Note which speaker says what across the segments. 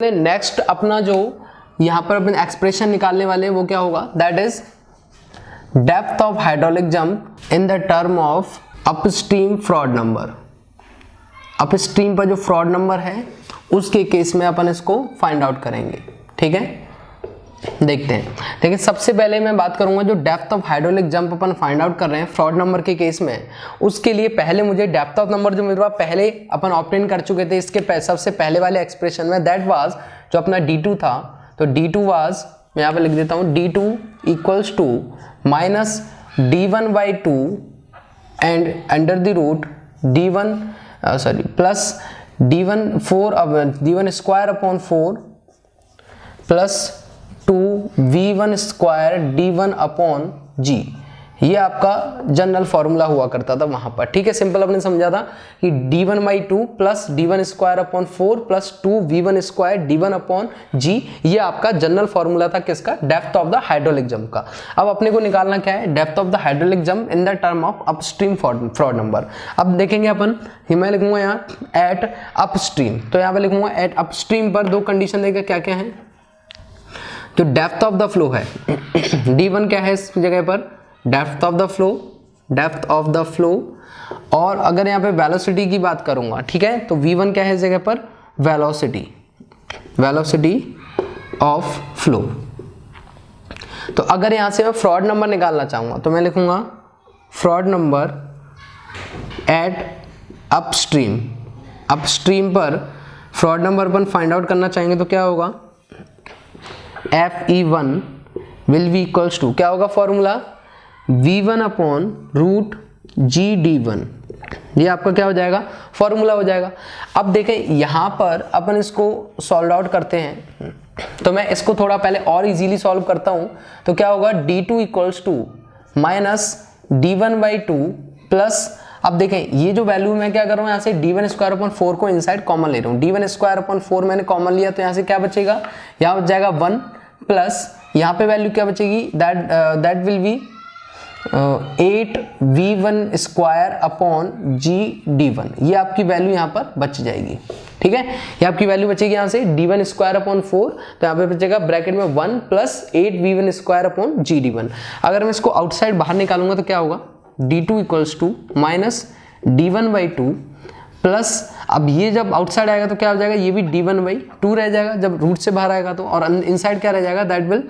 Speaker 1: Next अपना जो यहाँ पर अपन एक्सप्रेशन निकालने वाले हैं वो क्या होगा, that is depth of hydraulic jump in the term of upstream fraud number. Upstream पर जो फ्रॉड नंबर है उसके केस में अपन इसको फाइंड आउट करेंगे। ठीक है, देखते हैं। देखिए सबसे पहले मैं बात करूंगा जो depth of hydraulic jump upon find out कर रहे हैं फ्रॉड नंबर के केस में, उसके लिए पहले मुझे डेप्थ ऑफ नंबर जो मेरे पास पहले अपन ऑब्टेन कर चुके थे इसके सबसे पहले वाले एक्सप्रेशन में, दैट वाज जो अपना d2 था, तो d2 वाज, मैं यहाँ पे लिख देता हूँ, d2 equals to minus d1/2 and under the root d1 plus d1 square upon 4 plus 2v1 square d1 upon g। ये आपका जनरल फॉर्मूला हुआ करता था वहां पर। ठीक है, सिंपल अपने समझा था कि d1/2 plus d1 square upon 4 plus 2v1 square d1 upon g, ये आपका जनरल फॉर्मूला था किसका, depth of the hydraulic jump का। अब अपने को निकालना क्या है, depth of the hydraulic jump in the term of upstream fraud number. अब देखेंगे अपन, मैं लिखूंगा यहाँ एट अपस्ट्रीम, तो यहाँ पे लिखूंगा एट अपस्ट्रीम पर दो कंडीशन देगा क्या क्या है। जो डेप्थ ऑफ द फ्लो है d1 क्या है इस जगह पर, डेप्थ ऑफ द फ्लो, और अगर यहाँ पे वेलोसिटी की बात करूंगा, ठीक है, तो v1 क्या है इस जगह पर, वेलोसिटी ऑफ फ्लो। तो अगर यहाँ से मैं फ्रॉड नंबर निकालना चाहूंगा तो मैं लिखूंगा फ्रॉड नंबर एट अपस्ट्रीम पर फ्रॉड नंबर अपन फाइंड आउट करना चाहेंगे तो क्या होगा, Fe1 will be equals to, क्या होगा formula, V1 upon root GD1। ये आपका क्या हो जाएगा, फॉर्मूला हो जाएगा। अब देखें यहाँ पर अपन इसको सॉल्व आउट करते हैं, तो मैं इसको थोड़ा पहले और इजीली सॉल्व करता हूँ। तो क्या होगा, D2 equals to minus D1/2 plus, अब देखें ये जो वैल्यू मैं क्या कर रहा हूँ, यहाँ से d1 स्क्वायर अपॉन 4 को इनसाइड कॉमन ले रहा हूँ। d1 स्क्वायर अपॉन 4 मैंने कॉमन लिया तो यहाँ से क्या बचेगा, यहाँ बच जाएगा 1 प्लस यहाँ पे वैल्यू क्या बचेगी, that will B 8v1 square upon gd1। ये आपकी वैल्यू यहाँ पर बच जाएगी। ठीक है, ये आपकी वैल्यू बचेगी यहाँ से d1 स्क्वायर अपॉन 4, तो यहाँ पे बचेगा ब्रैकेट में 1 plus 8v1 square upon gd1। अगर मैं इसको आउटसाइड बाहर निकालूंगा तो क्या होगा, d2 equals to minus d1/2 plus, अब ये जब आउटसाइड आएगा तो क्या हो जाएगा, ये भी d1/2 रह जाएगा जब रूट से बाहर आएगा तो, और इनसाइड क्या रह जाएगा, that will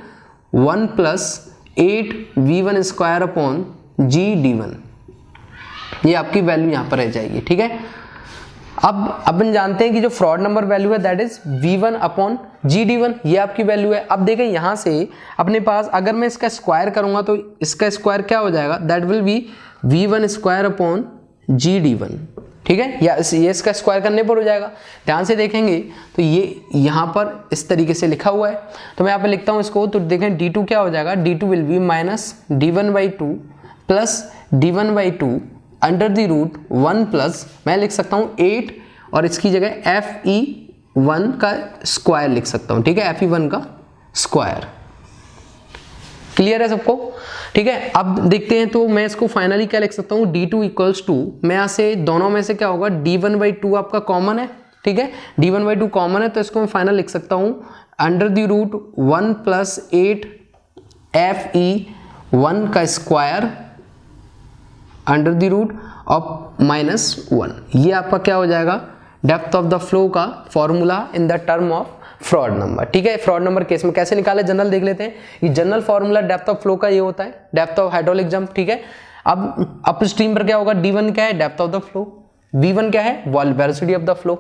Speaker 1: 1 plus 8v1 square upon gd1। ये आपकी वैल्यू यहाँ पर रह जाएगी। ठीक है, अब अपन जानते हैं कि जो फ्रॉड नंबर वैल्यू है that is v1 upon gd1, ये आपकी वैल्यू है। अब देखें यहाँ से अपने पास अगर मैं इसका स्क्वायर करूंगा तो इसका स्क्वायर क्या हो जाएगा, that will B v1 square upon gd1। ठीक है, या ये इसका स्क्वायर करने पर हो जाएगा। ध्यान से देखेंगे तो ये यहाँ पर इस तरीके से लिखा हुआ है, तो मैं यहाँ पे लिखता हूँ इसको, तो देखें d2 क्या हो जाएगा, d2 will be minus d1/2 plus d1/2 under the root 1 plus, मैं लिख सकता हूँ 8 और इसकी जगह Fe1 का स्क्वायर लिख सकता हूँ। ठीक है, Fe1 का स्क्वायर। क्लियर है सबको? ठीक है, अब देखते हैं तो मैं इसको फाइनली क्या लिख सकता हूँ, d2 इक्वल्स टू, मैं यहाँ से दोनों में से क्या होगा, d1/2 आपका कॉमन है। ठीक है, d1/2 कॉमन है तो इसको मैं फाइनल लिख सकता हूँ under the root 1 plus 8 Fe1 का square under the root of -1। ये आपका क्या हो जाएगा, डेप्थ ऑफ द फ्लो का formula in the term of Froude number. ठीक है, फ्रॉड नंबर केस में कैसे निकाले, जनरल देख लेते हैं। ये general formula depth of flow का ये होता है, डेप्थ ऑफ हाइड्रोलिक जंप। ठीक है, अब अपस्ट्रीम पर क्या होगा, d1 क्या है, depth of the flow, v1 क्या है, velocity of the flow.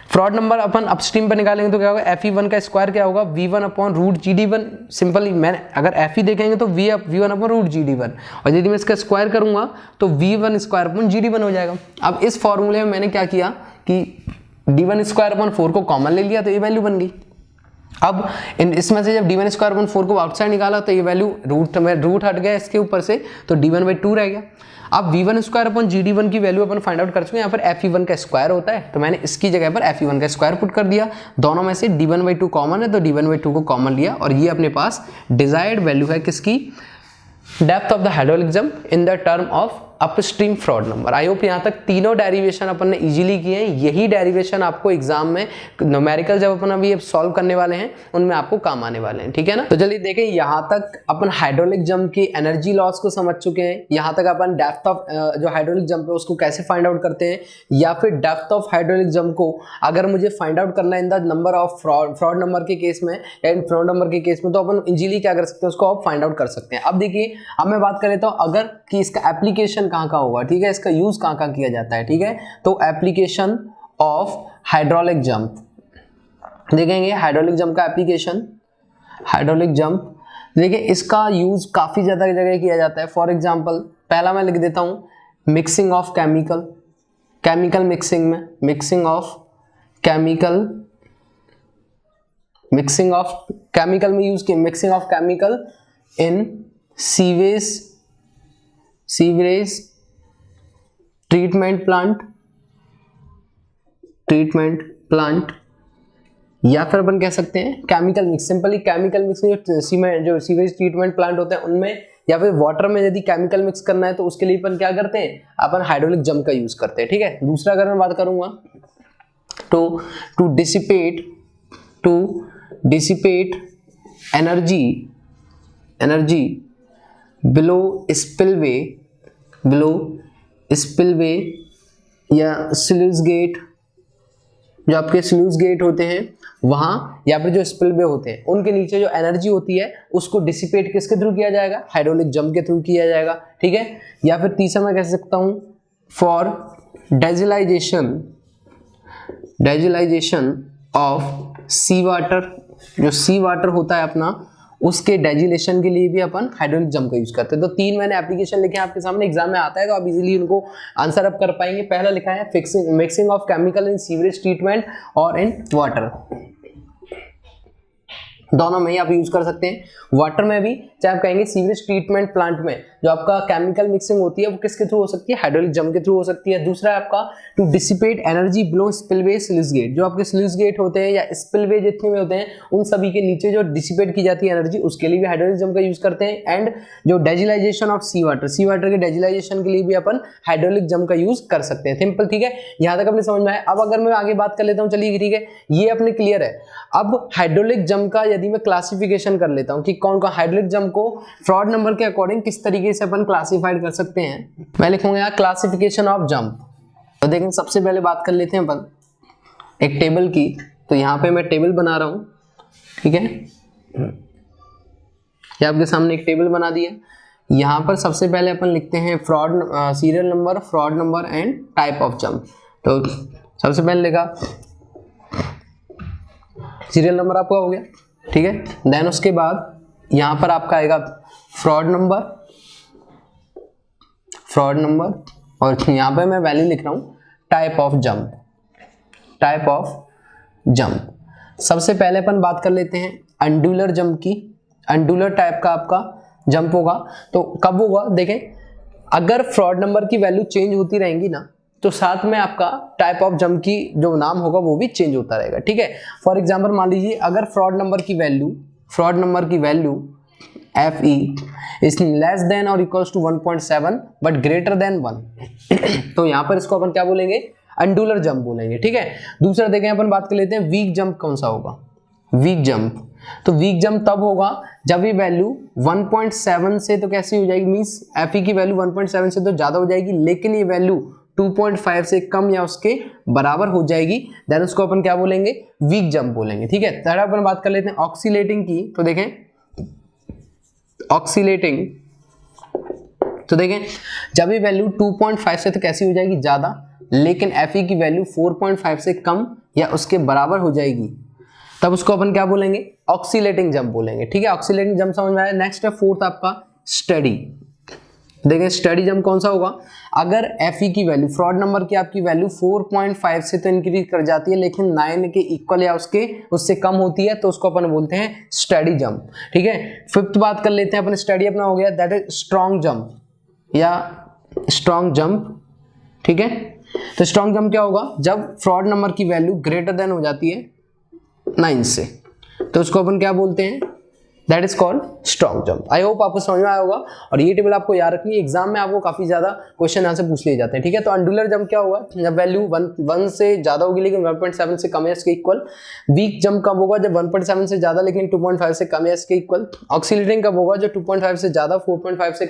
Speaker 1: Fraud number upon upstream पर निकालेंगे तो क्या होगा, Fe1 का स्क्वायर क्या होगा, v1 upon root gd1। Simply मैंने अगर Fe देखेंगे तो v1 अपॉन रूट gd1, और यदि मैं इसका स्क्वायर करूंगा तो v1 स्क्वायर अपॉन gd1 हो जाएगा। अब इस फॉर्मूले में मैंने क्या किया कि d1 स्क्वायर अपॉन 4 को कॉमन ले लिया तो ये वैल्यू बन गई। अब इसमें से जब d1 स्क्वायर अपॉन 4 को आउटसाइड निकाला तो ये वैल्यू रूट हट गया इसके ऊपर से, तो d1/2 रह गया। अब v1 स्क्वायर अपॉन gd1 की वैल्यू अपन फाइंड आउट कर चुके हैं। यहाँ पर Fe1 का स्क्वायर होता है तो मैंने इसकी जगह पर Fe1 का स्क्वायर पुट कर दिया। दोनों में से d1/2 कॉमन है तो d1/2 को कॉमन लिया, और ये अपने पास डिजायर्ड वैल्यू है किसकी, depth of the hydraulic jump in the term of upstream fraud number. I hope यहाँ तक तीनों डेरिवेशन अपन ने इजीली किए हैं। यही डेरिवेशन आपको एग्जाम में न्यूमेरिकल जब अपन अभी सॉल्व करने वाले हैं उनमें आपको काम आने वाले हैं, ठीक है ना। तो चलिए देखें, यहाँ तक अपन हाइड्रोलिक जंप की एनर्जी लॉस को समझ चुके हैं। यहाँ तक अपन डेप्थ ऑफ जो हाइड्रोलिक जंप है उसको कैसे फाइंड आउट करते हैं, या फिर डेप्थ ऑफ हाइड्रोलिक जंप को अगर मुझे फाइंड आउट करना है in the number of Froude number के केस में या इन फ्रॉड नंबर के केस में, तो अपन इजीली क्या कर सकते हैं, उसको आप फाइंड आउट कर सकते हैं। अब देखिए, अब मैं बात कर लेता हूँ अगर कि इसका एप्लीकेशन कहाँ होगा, ठीक है, इसका यूज कहाँ किया जाता है, ठीक है। तो एप्लीकेशन ऑफ हाइड्रोलिक जंप देखेंगे, हाइड्रोलिक जंप का एप्लीकेशन, हाइड्रोलिक जंप देखिए इसका यूज काफी ज्यादा जगह किया जाता है। फॉर एग्जांपल पहला मैं लिख देता हूं mixing of chemical, chemical mixing में, mixing of chemical, mixing of chemical में यूज किया, mixing of chemical in sewage, sewerage treatment plant, treatment plant, या फिर अपन कह सकते हैं chemical mix, simply chemical mix जो सीवेज ट्रीटमेंट प्लांट होते हैं उनमें, या फिर वाटर में यदि केमिकल मिक्स करना है तो उसके लिए अपन क्या करते हैं, अपन हाइड्रोलिक जंप का यूज करते हैं, ठीक है। दूसरा अगर मैं बात करूंगा to dissipate energy below spillway या स्लूज गेट, जो आपके स्लूज गेट होते हैं वहां, या फिर जो स्पिलवे होते हैं उनके नीचे जो एनर्जी होती है उसको डिसिपेट किसके थ्रू किया जाएगा, हाइड्रोलिक जंप के थ्रू किया जाएगा, ठीक है। या फिर तीसरा मैं कह सकता हूं फॉर डेजिलाइजेशन ऑफ सी वाटर, जो सी वाटर होता है अपना, उसके डेजिलेशन के लिए भी अपन हाइड्रोलिक जंप का यूज करते हैं। तो तीन मैंने एप्लीकेशन लिखे हैं आपके सामने, एग्जाम में आता है तो आप इजीली उनको आंसर अप कर पाएंगे। पहला लिखा है mixing of chemical in sewerage treatment और इन वाटर, दोनों में ही आप यूज कर सकते हैं। वाटर में भी, चाहे आप कहेंगे सीवरेज ट्रीटमेंट प्लांट में जो आपका केमिकल मिक्सिंग होती है वो किसके थ्रू हो सकती है, हाइड्रोलिक जंप के थ्रू हो सकती है। दूसरा है आपका to dissipate energy below spillway sluice gate, जो आपके स्लूज गेट होते हैं या स्पिलवे जितने भी होते हैं उन सभी के नीचे जो डिसिपेट की जाती है एनर्जी, उसके लिए भी हाइड्रोलिक जंप का यूज करते हैं। एंड जो डेजिलाइजेशन ऑफ सी वाटर के डेजिलाइजेशन के लिए भी अपन हाइड्रोलिक जंप का यूज कर सकते हैं। सिंपल, ठीक है, यहां तक अपने समझ में आया। अब अगर मैं आगे बात कर लेता हूं, चलिए ठीक है, ये अपने क्लियर है। अब हाइड्रोलिक जंप का यदि मैं क्लासिफिकेशन कर लेता हूं कि कौन कौन हाइड्रोलिक जंप को फ्रॉड नंबर के अकॉर्डिंग किस तरीके से अपन क्लासिफाइड कर सकते हैं, मैं लिखूंगा यहाँ क्लासिफिकेशन ऑफ जंप। तो देखें, सबसे पहले बात कर लेते हैं अपन एक टेबल की। तो यहाँ पे मैं टेबल बना रहा हूं, ठीक है, ये आपके सामने एक टेबल बना दिया। यहाँ पर सबसे पहले अपन लिखते हैं fraud serial number, fraud number and type of jump. तो सबसे पहले लिखा सीरियल नंबर आपका हो गया, ठीक है। देन उसके बाद यहां पर आपका आएगा फ्रॉड नंबर, और यहां पे मैं वैल्यू लिख रहा हूं टाइप ऑफ जंप। सबसे पहले अपन बात कर लेते हैं अंडुलर जंप की। अंडुलर टाइप का आपका जंप होगा, तो कब होगा, देखें, अगर फ्रॉड नंबर की वैल्यू चेंज होती रहेंगी ना, तो साथ में आपका टाइप ऑफ जंप की जो नाम होगा वो भी चेंज होता रहेगा, ठीक है। फॉर एग्जांपल मान लीजिए अगर फ्रॉड नंबर की value FE is less than और equals to 1.7 but greater than 1 तो यहाँ पर इसको अपन क्या बोलेंगे, अंडुलर जंप बोलेंगे, ठीक है। दूसरा देखें, अपन बात कर लेते हैं वीक जंप कौन सा होगा, वीक जंप। तो वीक जंप तब होगा जब ये वैल्यू 1.7 से तो कैसी हो जाएगी, मींस FE की वैल्यू 1.7 से तो ज्यादा हो जाएगी, लेकिन ये वैल्यू 2.5 से कम या उसके बराबर हो जाएगी, देन उसको अपन क्या बोलेंगे, वीक जंप बोलेंगे, ठीक है। थर्ड अपन बात कर लेते हैं ऑक्सीलेटिंग की। तो देखें ऑक्सीलेटिंग, तो देखें जब ये वैल्यू 2.5 से तो कैसी हो जाएगी, ज्यादा, लेकिन FE की वैल्यू 4.5 से कम या उसके बराबर हो जाएगी, तब उसको अपन क्या बोलेंगे, ऑक्सीलेटिंग जंप बोलेंगे, ठीक है। ऑक्सीलेटिंग जंप समझ में आया। नेक्स्ट है फोर्थ आपका स्टडी। देखें स्टडी जंप कौन सा होगा, अगर FE की वैल्यू, फ्रॉड नंबर की आपकी वैल्यू 4.5 से तो इंक्रीज कर जाती है लेकिन 9 के इक्वल या उससे कम होती है, तो उसको अपन बोलते हैं स्टडी जंप, ठीक है। फिफ्थ बात कर लेते हैं अपन, स्टडी अपना हो गया, दैट इज स्ट्रॉन्ग जंप, ठीक है। तो स्ट्रॉन्ग जंप क्या होगा, जब फ्रॉड नंबर की वैल्यू ग्रेटर देन हो जाती है 9 से, तो उसको अपन क्या बोलते हैं, that is called strong jump. I hope आपको समझ में आया होगा। और ये टेबल आपको याद रखनी है, एग्जाम में आपको काफी ज्यादा क्वेश्चन यहाँ से पूछ लिए जाते हैं, ठीक है। तो अंडुलर जंप क्या होगा, जब वैल्यू 1 से ज्यादा होगी लेकिन 1.7 से कम या इसके इक्वल। वीक जंप कब होगा, जब 1.7 से ज्यादा लेकिन 2.5 से कम या इसके इक्वल। ऑक्सीलरेटिंग कब होगा, जो 2.5 से ज्यादा 4.5 से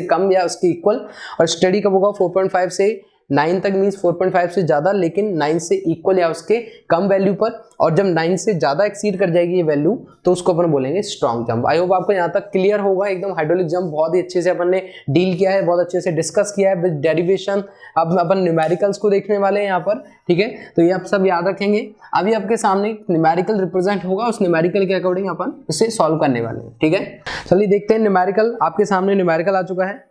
Speaker 1: कम या उसके इक्वल। और स्टडी कब होगा, 4.5 से 9 तक, मींस 4.5 से ज्यादा लेकिन 9 से इक्वल या उसके कम वैल्यू पर। और जब 9 से ज्यादा एक्सीड कर जाएगी ये वैल्यू तो उसको अपन बोलेंगे स्ट्रॉन्ग जंप। आई होप आपको यहाँ तक क्लियर होगा एकदम। हाइड्रोलिक जंप बहुत ही अच्छे से अपन ने डील किया है, बहुत अच्छे से डिस्कस किया है विद डेरिवेशन। अब अपन न्यूमेरिकल्स को देखने वाले हैं यहाँ पर, ठीक है। तो ये आप सब याद रखेंगे। अभी आपके सामने न्यूमेरिकल रिप्रेजेंट होगा, उस न्यूमेरिकल के अकॉर्डिंग अपन इसे सॉल्व करने वाले हैं, ठीक है। चलिए देखते हैं न्यूमेरिकल। आपके सामने न्यूमेरिकल आ चुका है।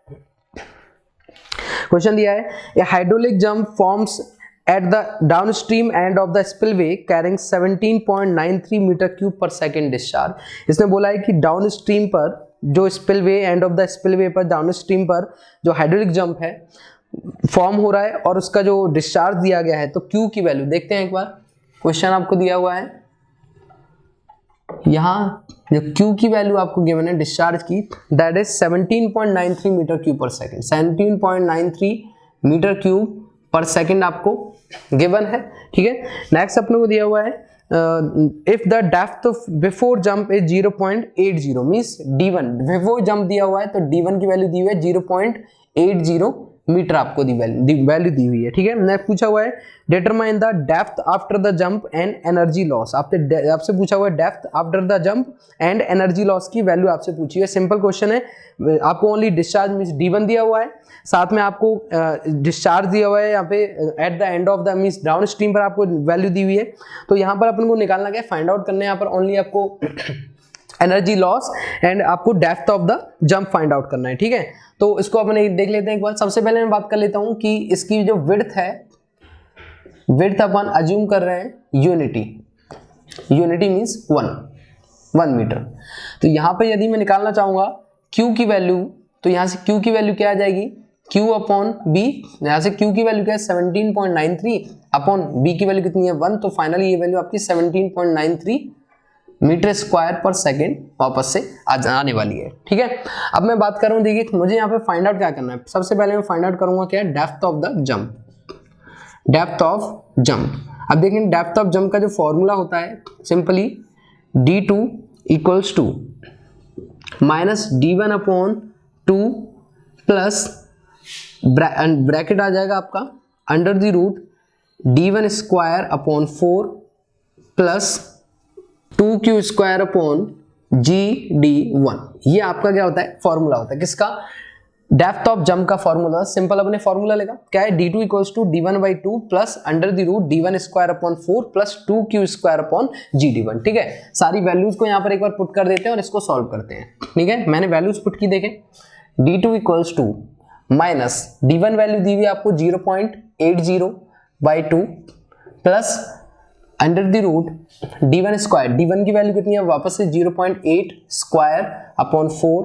Speaker 1: क्वेश्चन दिया है, a hydraulic jump forms at the downstream end of the spillway carrying 17.93 metre cube per second discharge. इसने बोला है कि डाउनस्ट्रीम पर जो spillway, end of the spillway पर डाउनस्ट्रीम पर जो हाइड्रोलिक जंप है फॉर्म हो रहा है और उसका जो डिस्चार्ज दिया गया है, तो क्यू की वैल्यू देखते हैं एक बार। क्वेश्चन आपको दिया हुआ है, यहाँ जो Q की वैल्यू आपको गिवन है डिस्चार्ज की, that is 17.93 metre cube per second. 17.93 metre cube per second आपको गिवन है, ठीक है। नेक्स्ट अपने को दिया हुआ है, if the depth of before jump is 0.80, means D1 before jump दिया हुआ है तो D1 की वैल्यू दी हुई है 0.80 मीटर आपको वैल्यू दी हुई है, ठीक है। नेक्स्ट पूछा हुआ है, determine the depth after the jump and energy loss. आपसे पूछा हुआ है depth after the jump and energy loss की वैल्यू आपसे पूछी है। सिंपल क्वेश्चन है, आपको ओनली डिस्चार्ज मींस D1 दिया हुआ है, साथ में आपको डिस्चार्ज दिया हुआ है यहाँ पे at the end of the means down stream पर आपको वैल्यू दी हुई है। तो यहाँ पर अपन को निकालना क्या है, फाइंड आउट करने यहाँ पर ओनली आपको एनर्जी लॉस एंड आपको depth of the jump find out करना है, ठीक है। तो इसको अपन देख लेते हैं एक बार। सबसे पहले मैं बात कर लेता हूं कि इसकी जो विड्थ है, विड्थ अपन अज्यूम कर रहे हैं यूनिटी मींस 1 मीटर। तो यहां पे यदि मैं निकालना चाहूंगा Q की वैल्यू, तो यहां से Q की वैल्यू क्या आ जाएगी, Q अपॉन B। यहां से Q की वैल्यू क्या है 17.93 अपॉन B की वैल्यू कितनी है 1, तो फाइनली ये वैल्यू आपकी 17.93 मीटर स्क्वायर पर सेकेंड वापस से आने वाली है, ठीक है। अब मैं बात कर रहा हूं, देखिए मुझे यहाँ पे फाइंड आउट क्या करना है। सबसे पहले मैं फाइंड आउट करूंगा क्या है, depth of the jump, depth of jump. अब देखें डेप्थ ऑफ जंप का जो फॉर्मूला होता है simply D2 equals to minus D1 upon 2 plus bracket आ जाएगा आपका under the root D1 square upon 4 plus 2Q square upon GD1। ये आपका क्या होता है, फॉर्मूला होता है किसका, डेप्थ ऑफ जंप का फॉर्मूला। सिंपल अपने फॉर्मूला लेगा क्या है, D2 equals to D1/2 plus under the root D1 square upon 4 plus 2Q square upon GD1, ठीक है। सारी वैल्यूज को यहाँ पर एक बार पुट कर देते हैं और इसको सॉल्व करते हैं, ठीक है। मैंने वैल्यूज पुट की, देखें D2 equals to minus D1 value दी हुई आपको 0.80/2 plus under the root D1 square, D1 की वैल्यू कितनी है वापस से 0.8 square upon 4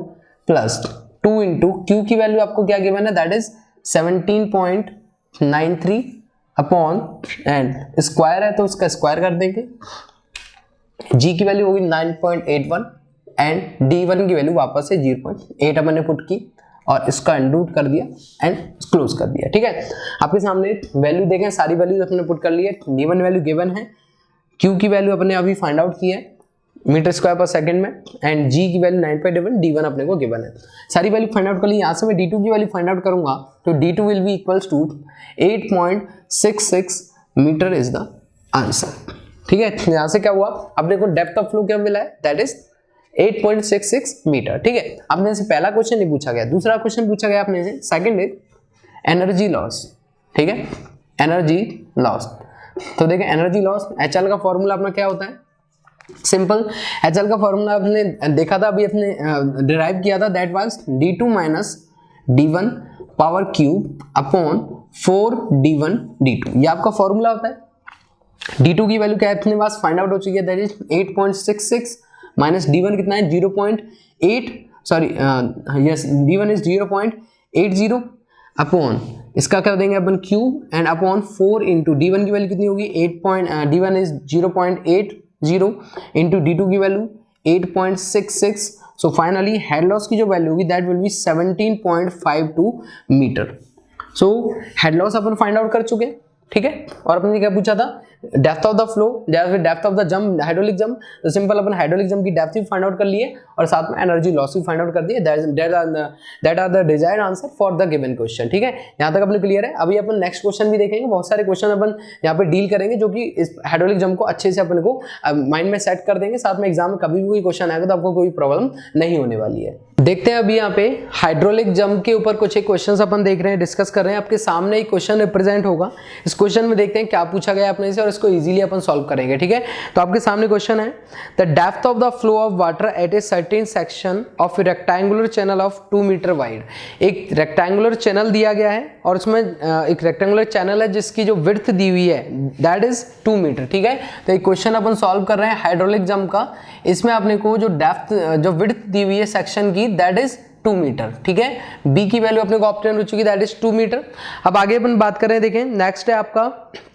Speaker 1: plus 2 into Q की वैल्यू आपको क्या गिवन है, that is 17.93 upon and square है तो उसका स्क्वायर कर देंगे। G की वैल्यू होगी 9.81 एंड D1 की वैल्यू वापस से 0.8 अपन ने पुट की और इसका अंडरूट कर दिया एंड क्लोज कर दिया, ठीक है। आपके सामने वैल्यू देखें, सारी वैल्यूज अपने पुट कर ली है। D1 वैल्यू गिवन है, Q की वैल्यू अपने अभी फाइंड आउट की है मीटर स्क्वायर पर सेकंड में एंड G की वैल्यू 9.81, D1 अपने को गिवन है। सारी वैल्यू फाइंड आउट कर ली। यहाँ से मैं D2 की वैल्यू फाइंड आउट करूंगा तो D2 will be equals to 8.66 metre is the answer, ठीक है। यहाँ से क्या हुआ, अपने को डेप्थ ऑफ फ्लो क्या मिला है, दैट इज 8.66 मीटर, ठीक है। अपने से पहला क्वेश्चन नहीं पूछा गया, दूसरा क्वेश्चन पूछा गया अपने से सेकंड इज एनर्जी लॉस, ठीक है, एनर्जी लॉस। तो देखें एनर्जी लॉस, HL का फॉर्मूला अपना क्या होता है, सिंपल HL का फॉर्मूला आपने देखा था, अभी अपने डिराइव किया था, that was D2 minus D1 power cube upon 4D1 D2, ये आपका फॉर्मूला होता है। D2 की वैल्यू क्या है अपने पास फाइंड आउट हो चुकी है, दैट इज 8.66 माइनस D1 कितना है 0.8, sorry yes D1 is 0.80 upon इसका कर देंगे अपन Q and upon 4 into D1 की वैल्यू कितनी होगी D1 इज 0.80 इंटू D2 की value 8.66। So finally head loss की जो वैल्यू होगी that will be 17.52 metre. So head loss अपन फाइंड आउट कर चुके हैं, ठीक है। और अपन ने क्या पूछा था, डेप्थ ऑफ द फ्लो या फिर depth of the jump, hydraulic jump. तो सिंपल अपन हाइड्रोलिक जंप की डेप्थ भी फाइंड आउट कर लिए और साथ में एनर्जी लॉस भी फाइंड आउट कर दिए। That are the desired answer for the given question, ठीक है। यहाँ तक अपने क्लियर है। अभी अपन नेक्स्ट क्वेश्चन भी देखेंगे, बहुत सारे क्वेश्चन अपन यहाँ पे डील करेंगे जो कि इस हाइड्रोलिक जंप को अच्छे से अपन को माइंड में सेट कर देंगे। साथ में एग्जाम में कभी भी कोई क्वेश्चन आएगा तो आपको कोई प्रॉब्लम नहीं होने वाली है। देखते हैं अभी यहाँ पे हाइड्रोलिक जंप के ऊपर कुछ एक क्वेश्चंस अपन देख रहे हैं, डिस्कस कर रहे हैं। आपके सामने एक क्वेश्चन रिप्रेजेंट होगा, इस क्वेश्चन में देखते हैं क्या पूछा गया अपने से और इसको इजीली अपन सॉल्व करेंगे, ठीक है। तो आपके सामने क्वेश्चन है, the depth of the flow of water at a certain section of a rectangular channel of 2 metre wide. एक रेक्टेंगुलर चैनल दिया गया है और उसमें एक रेक्टेंगुलर चैनल है जिसकी जो विड्थ दी हुई है दैट इज 2 मीटर, ठीक है। तो एक क्वेश्चन अपन सॉल्व कर रहे हैं हाइड्रोलिक जंप का। इसमें आपने को जो डेप्थ जो विड्थ दी हुई है सेक्शन की दैट इज 2 मीटर, ठीक है। बी की वैल्यू अपने को ऑप्टेन हो चुकी दैट इज 2 मीटर। अब आगे अपन बात कर रहे हैं, देखें नेक्स्ट है आपका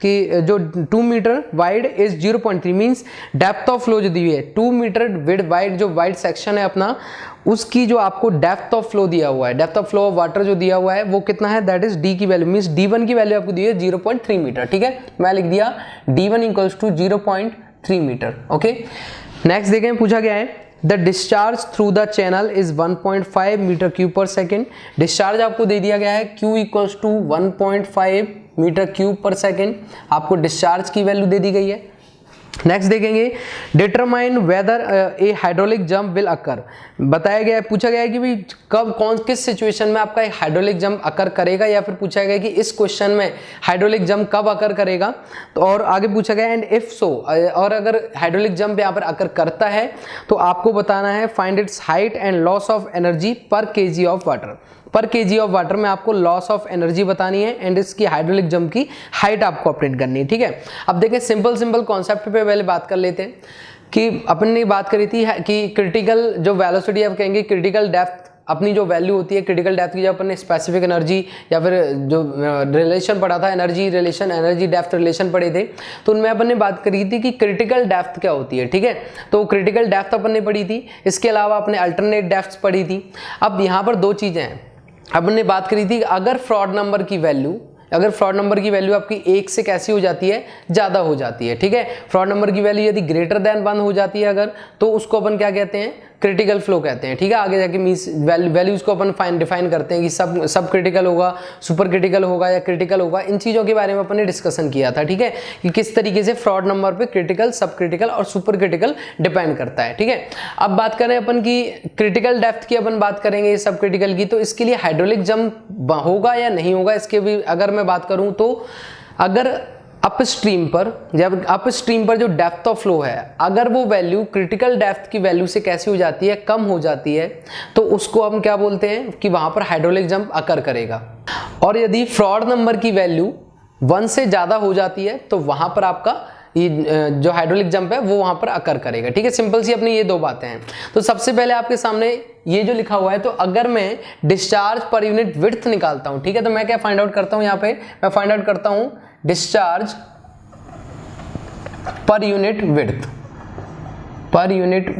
Speaker 1: कि जो 2 metre wide is 0.3 means depth of flow जो दी हुई है 2 मीटर विड वाइड, जो वाइड सेक्शन है अपना उसकी जो आपको डेप्थ ऑफ फ्लो दिया हुआ है, depth of flow of water जो दिया हुआ है वो कितना है, दैट इज डी की वैल्यू मींस D1 की वैल्यू आपको दी है 0.3 मीटर, ठीक है। मैं लिख दिया D1 equals to 0.3 metre, okay. Next देखें पूछा गया है, the discharge through the channel is 1.5 metre cube per second. Discharge आपको दे दिया गया है Q equals to 1.5 metre cube per second, आपको डिस्चार्ज की वैल्यू दे दी गई है। नेक्स्ट देखेंगे, determine whether a hydraulic jump will occur. बताया गया है, पूछा गया है कि भाई कब कौन किस सिचुएशन में आपका हाइड्रोलिक जंप अकर करेगा, या फिर पूछा गया कि इस क्वेश्चन में हाइड्रोलिक जंप कब अकर करेगा। तो और आगे पूछा गया एंड इफ सो, और अगर हाइड्रोलिक जंप यहाँ पर अकर करता है तो आपको बताना है find its height and loss of energy पर केजी ऑफ वाटर। पर केजी ऑफ वाटर में आपको लॉस ऑफ एनर्जी बतानी है एंड इसकी हाइड्रोलिक जंप की हाइट आपको ऑपरेट करनी है, ठीक है। अब देखें सिंपल कॉन्सेप्ट पे पहले बात कर लेते हैं कि अपन ने बात करी थी कि क्रिटिकल जो वेलोसिटी आप कहेंगे क्रिटिकल डेप्थ अपनी जो वैल्यू होती है क्रिटिकल डेप्थ की, जब अपन ने स्पेसिफिक एनर्जी या फिर जो रिलेशन पढ़ा था energy relation energy depth relation पढ़े थे, तो उनमें अपन ने बात करी थी कि क्रिटिकल डेप्थ क्या होती है, ठीक है। तो क्रिटिकल डेप्थ अपन ने पढ़ी थी, इसके अलावा अपने अल्टरनेट डेप्थ पढ़ी थी। अब यहाँ पर दो चीज़ें हैं, अपन ने बात करी थी अगर फ्रॉड नंबर की वैल्यू आपकी 1 से कैसी हो जाती है, ज़्यादा हो जाती है, ठीक है। फ्रॉड नंबर की वैल्यू यदि ग्रेटर देन 1 हो जाती है अगर, तो उसको अपन क्या कहते हैं, क्रिटिकल फ्लो कहते हैं, ठीक है। आगे जाके मींस वैल्यूज को अपन डिफाइन करते हैं कि सब क्रिटिकल होगा, सुपर क्रिटिकल होगा या क्रिटिकल होगा। इन चीज़ों के बारे में अपन ने डिस्कशन किया था, ठीक है, कि किस तरीके से फ्रॉड नंबर पे क्रिटिकल, सब क्रिटिकल और सुपर क्रिटिकल डिपेंड करता है, ठीक है। अब बात करें अपन की क्रिटिकल डेप्थ की, अपन बात करेंगे सब क्रिटिकल की, तो इसके लिए हाइड्रोलिक जंप होगा या नहीं होगा, इसके भी अगर मैं बात करूं तो अगर अपस्ट्रीम पर जो डेप्थ ऑफ फ्लो है अगर वो वैल्यू क्रिटिकल डेप्थ की वैल्यू से कैसी हो जाती है, कम हो जाती है, तो उसको हम क्या बोलते हैं कि वहां पर हाइड्रोलिक जंप अकर करेगा। और यदि फ्रॉड नंबर की वैल्यू 1 से ज्यादा हो जाती है तो वहां पर आपका ये जो हाइड्रोलिक जंप है वो वहां पर अकर करेगा, ठीक है। सिंपल सी अपनी ये दो बातें हैं। तो सबसे पहले आपके सामने ये जो लिखा हुआ है, तो अगर मैं डिस्चार्ज पर यूनिट विड्थ निकालता हूं, ठीक है, तो मैं क्या फाइंड आउट करता हूं, यहाँ पे मैं फाइंड आउट करता हूं डिस्चार्ज पर यूनिट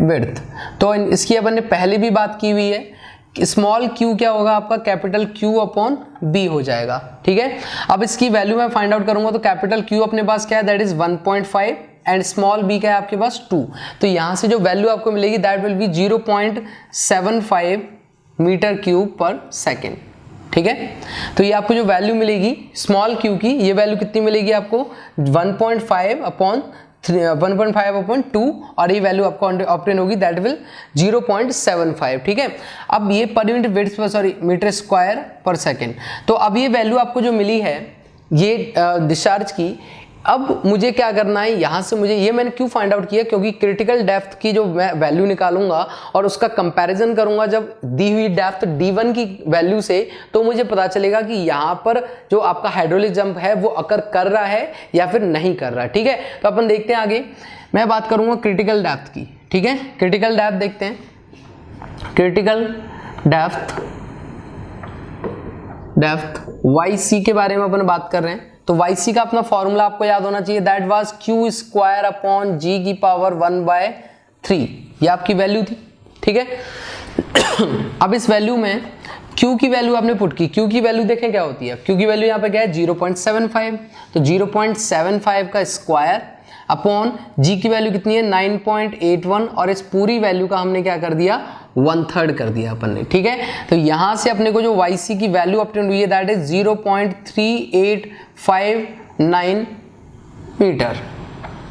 Speaker 1: विड्थ। तो इसकी अपन ने पहले भी बात की हुई है, स्मॉल q क्या होगा आपका, कैपिटल Q अपॉन B हो जाएगा, ठीक है। अब इसकी वैल्यू मैं फाइंड आउट करूंगा तो कैपिटल Q अपने पास क्या है, that is 1.5 and small b क्या है आपके पास 2। तो यहां से जो वैल्यू आपको मिलेगी that will be 0.75 metre cube per second, ठीक है। तो ये आपको जो वैल्यू मिलेगी स्मॉल q की, ये वैल्यू कितनी मिलेगी आपको 1.5 अपॉन 2 और ये वैल्यू आपको ऑब्टेन होगी दैट विल 0.75, ठीक है। अब ये per unit width metre square per second. तो अब ये वैल्यू आपको जो मिली है ये डिस्चार्ज की, अब मुझे क्या करना है, यहाँ से मुझे ये मैंने क्यों फाइंड आउट किया, क्योंकि क्रिटिकल डेप्थ की जो मैं वैल्यू निकालूंगा और उसका कंपैरिजन करूंगा जब दी हुई डेप्थ D1 की वैल्यू से, तो मुझे पता चलेगा कि यहाँ पर जो आपका हाइड्रोलिक जंप है वो अकर कर रहा है या फिर नहीं कर रहा, ठीक है। तो अपन देखते हैं आगे, मैं बात करूंगा क्रिटिकल डेप्थ की, ठीक है। क्रिटिकल डेप्थ देखते हैं, क्रिटिकल डेप्थ YC के बारे में अपन बात कर रहे हैं। तो YC का अपना फॉर्मूला आपको याद होना चाहिए, that was Q² upon G की पावर 1/3। ये आपकी वैल्यू थी, ठीक है। अब इस वैल्यू में Q की वैल्यू आपने पुट की, Q की वैल्यू देखें क्या होती है, Q की वैल्यू यहाँ पे क्या है 0.75, तो 0.75 का स्क्वायर अपॉन G की वैल्यू कितनी है 9.81 और इस पूरी वैल्यू का हमने क्या कर दिया 1/3 कर दिया अपन ने, ठीक है। तो यहां से अपने को जो YC की वैल्यू ऑब्टेन हुई है दैट इज 0.3859 मीटर।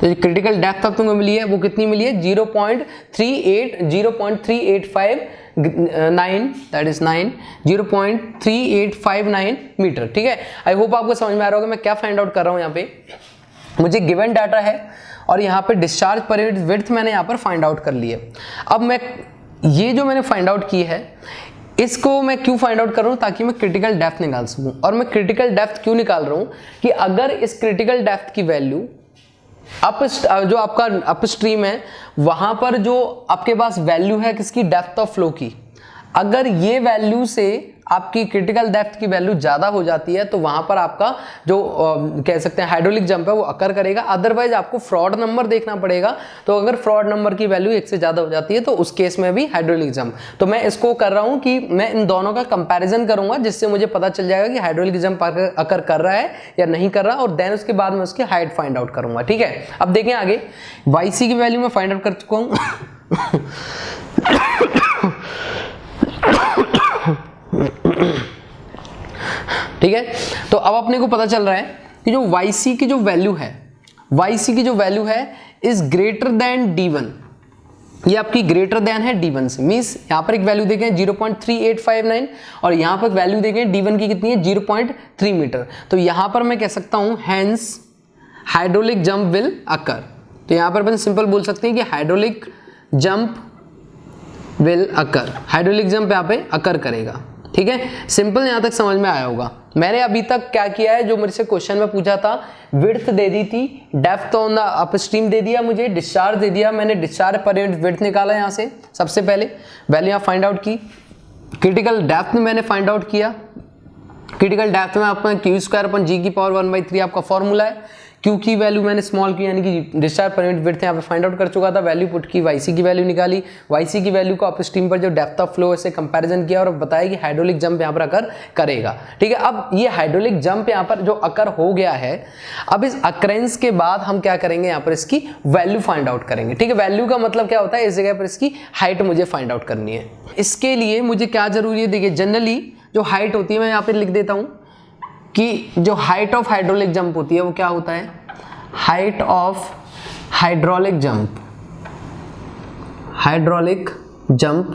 Speaker 1: तो जो क्रिटिकल डेप्थ अब तुमको मिली है वो कितनी मिली है 0.3859 दैट इज 0.3859 मीटर, ठीक है। आई होप आपको समझ में आ रहा होगा मैं क्या फाइंड आउट कर रहा हूं। यहाँ पे मुझे गिवन डाटा है और यहाँ पे डिस्चार्ज पर यूनिट विड्थ मैंने यहाँ पर फाइंड आउट कर ली है। अब मैं ये जो मैंने फाइंड आउट की है इसको मैं क्यों फाइंड आउट कर रहा हूँ, ताकि मैं क्रिटिकल डेप्थ निकाल सकूं। और मैं क्रिटिकल डेप्थ क्यों निकाल रहा हूँ कि अगर इस क्रिटिकल डेप्थ की वैल्यू जो आपका अपस्ट्रीम है वहां पर जो आपके पास वैल्यू है किसकी डेप्थ ऑफ फ्लो की, अगर ये वैल्यू से आपकी क्रिटिकल डेप्थ की वैल्यू ज्यादा हो जाती है तो वहां पर आपका जो कह सकते हैं हाइड्रोलिक जंप है वो अकर करेगा। अदरवाइज आपको फ्रॉड नंबर देखना पड़ेगा, तो अगर फ्रॉड नंबर की वैल्यू 1 से ज्यादा हो जाती है तो उस केस में भी हाइड्रोलिक जंप। तो मैं इसको कर रहा हूं कि मैं इन दोनों का कंपैरिजन करूंगा जिससे मुझे पता चल जाएगा कि हाइड्रोलिक जंप अकर कर रहा है या नहीं कर रहा, और देन उसके बाद मैं उसकी हाइट फाइंड आउट करूंगा, ठीक है। अब देखें आगे YC की वैल्यू मैं फाइंड आउट कर चुका हूं ठीक है। तो अब अपने को पता चल रहा है कि जो YC की जो वैल्यू है, YC की जो वैल्यू है इज ग्रेटर देन D1, ये आपकी ग्रेटर देन है D1 से। मींस यहां पर एक वैल्यू देखें 0.3859 और यहां पर वैल्यू देखें D1 की कितनी है 0.3 मीटर। तो यहां पर मैं कह सकता हूं hence hydraulic jump will occur. तो यहां पर अपन सिंपल बोल सकते हैं कि hydraulic jump will occur, hydraulic jump यहां पे अकर करेगा, ठीक है। सिंपल यहां तक समझ में आया होगा। मैंने अभी तक क्या किया है, जो मेरे से क्वेश्चन में पूछा था विड्थ दे दी थी, डेप्थ ऑन द अपस्ट्रीम दे दिया, मुझे डिस्चार्ज दे दिया, मैंने डिस्चार्ज पर यूनिट विड्थ निकाला यहां से, सबसे पहले वैल्यू यहां फाइंड आउट की। क्रिटिकल डेप्थ में मैंने फाइंड आउट किया, क्रिटिकल डेप्थ में आपका Q²/G⁻⁴ आपका फॉर्मूला है। Q की वैल्यू मैंने स्मॉल की यानी कि डिस्चार्ज पर यूनिट विड्थ यहाँ पे फाइंड आउट कर चुका था, वैल्यू पुट की, YC की वैल्यू निकाली, YC की वैल्यू को अपस्ट्रीम पर जो डेप्थ ऑफ फ्लो से कंपैरिजन किया और बताया कि हाइड्रोलिक जंप यहाँ पर अकर करेगा, ठीक है। अब ये हाइड्रोलिक जंप यहाँ पर जो अकर हो गया है, अब इस अकरेंस के बाद हम क्या करेंगे यहाँ पर इसकी वैल्यू फाइंड आउट करेंगे, ठीक है। वैल्यू का मतलब क्या होता है, इस जगह पर इसकी हाइट मुझे फाइंड आउट करनी है। इसके लिए मुझे क्या जरूरी है, देखिए जनरली जो हाइट होती है मैं यहाँ पे लिख देता हूँ कि जो हाइट ऑफ हाइड्रोलिक जंप होती है वो क्या होता है, height of hydraulic jump, hydraulic jump.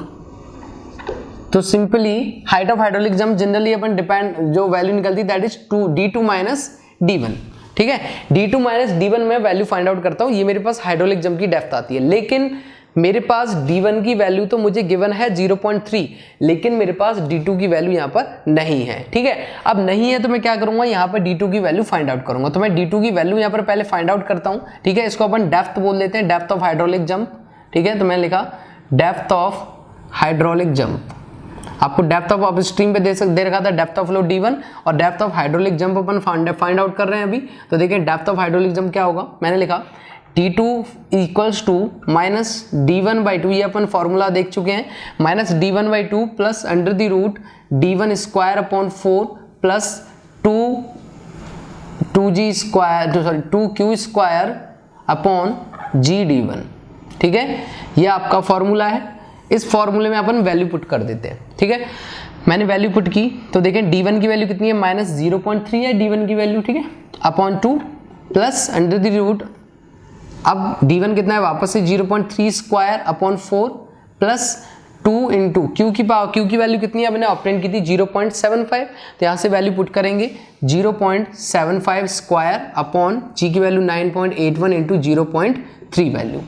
Speaker 1: तो simply height of hydraulic jump generally अपन डिपेंड जो वैल्यू निकलती है that is D2 minus D1, ठीक है। D2 माइनस D1 में वैल्यू फाइंड आउट करता हूं, ये मेरे पास हाइड्रोलिक जंप की डेप्थ आती है। लेकिन मेरे पास D1 की वैल्यू तो मुझे गिवन है 0.3, लेकिन मेरे पास D2 की वैल्यू यहाँ पर नहीं है, ठीक है। अब नहीं है तो मैं क्या करूंगा, यहाँ पर D2 की वैल्यू फाइंड आउट करूंगा। तो मैं D2 की वैल्यू यहाँ पर पहले फाइंड आउट करता हूँ, ठीक है। इसको अपन डेप्थ बोल देते हैं, डेप्थ ऑफ हाइड्रोलिक जंप, ठीक है। तो मैं लिखा डेप्थ ऑफ हाइड्रोलिक जंप। आपको डेप्थ ऑफ अपस्ट्रीम पे दे रखा था डेप्थ ऑफ फ्लो D1 और depth of hydraulic jump upon find out कर रहे हैं अभी। तो देखिए डेप्थ ऑफ हाइड्रोलिक जंप क्या होगा, मैंने लिखा D2 equals to minus D1/2, ये अपन फॉर्मूला देख चुके हैं, minus D1/2 plus under the root D1²/4 plus 2Q²/G_D1, ठीक है। ये आपका फॉर्मूला है। इस फॉर्मूले में अपन वैल्यू पुट कर देते हैं, ठीक है। मैंने वैल्यू पुट की तो देखें D1 की वैल्यू कितनी है, -0.3 है D1 की वैल्यू, ठीक है, upon 2 plus under the root, अब D1 कितना है वापस से 0.3²/4 प्लस 2 इंटू Q की वैल्यू कितनी है, मैंने ऑप्टेन की थी 0.75, तो यहाँ से वैल्यू पुट करेंगे 0.75² G की वैल्यू 9.81 इंटू 0.3 वैल्यू,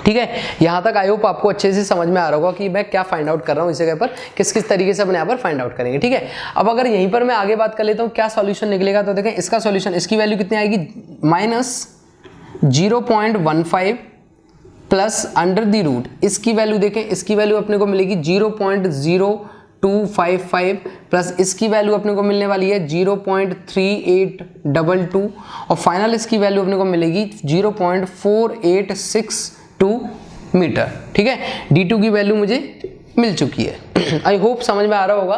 Speaker 1: ठीक है। यहाँ तक आई होप आपको अच्छे से समझ में आ रहा होगा कि मैं क्या फाइंड आउट कर रहा हूँ, इस जगह पर किस किस तरीके से अपने यहाँ पर फाइंड आउट करेंगे, ठीक है। अब अगर यहीं पर मैं आगे बात कर लेता हूँ क्या सॉल्यूशन निकलेगा, तो देखें इसका सॉल्यूशन, इसकी वैल्यू कितनी आएगी -0.15 प्लस अंडर द रूट, इसकी वैल्यू देखें, इसकी वैल्यू अपने को मिलेगी 0.0255 प्लस इसकी वैल्यू अपने को मिलने वाली है 0.3822 और फाइनल इसकी वैल्यू अपने को मिलेगी 0.4862 मीटर। ठीक है, D2 की वैल्यू मुझे मिल चुकी है। आई होप समझ में आ रहा होगा।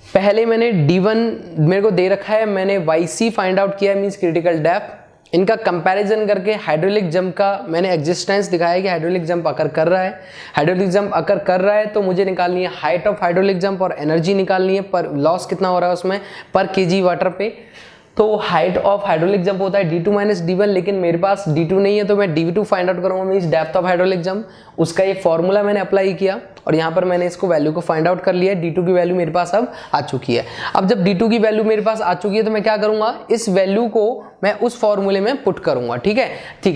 Speaker 1: पहले मैंने D1 मेरे को दे रखा है, मैंने YC फाइंड आउट किया, मींस क्रिटिकल डेप्थ। इनका कंपैरिजन करके हाइड्रोलिक जंप का मैंने एग्जिस्टेंस दिखाया कि हाइड्रोलिक जंप अकर कर रहा है। हाइड्रोलिक जंप अकर कर रहा है तो मुझे निकालनी है हाइट ऑफ हाइड्रोलिक जंप और एनर्जी निकालनी है, पर लॉस कितना हो रहा है उसमें पर केजी वाटर पे। तो हाइट ऑफ हाइड्रोलिक जंप होता है D2 माइनस D1, लेकिन मेरे पास D2 नहीं है तो मैं D2 फाइंड आउट करूंगा, means depth of hydraulic jump. उसका ये फॉर्मूला मैंने अप्लाई किया और यहाँ पर मैंने इसको वैल्यू को फाइंड आउट कर लिया है। D2 की वैल्यू मेरे पास अब आ चुकी है। अब जब D2 की वैल्यू मेरे पास आ चुकी है तो मैं क्या करूंगा, इस वैल्यू को मैं उस फॉर्मूले में पुट करूंगा। ठीक है,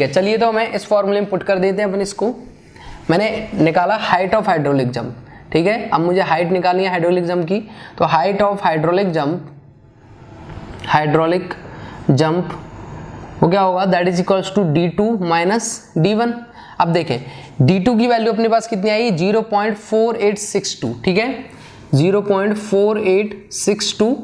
Speaker 1: चलिए तो मैं इस फॉर्मूले में पुट कर देते हैं अपन इसको। मैंने निकाला हाइट ऑफ हाइड्रोलिक जंप। ठीक है, अब मुझे हाइट निकालनी है हाइड्रोलिक जंप की, तो हाइट ऑफ हाइड्रोलिक जंप वो क्या होगा, that is equals to D2 minus D1। अब देखें D2 की वैल्यू अपने पास कितनी आई, 0.4862। ठीक है, 0.4862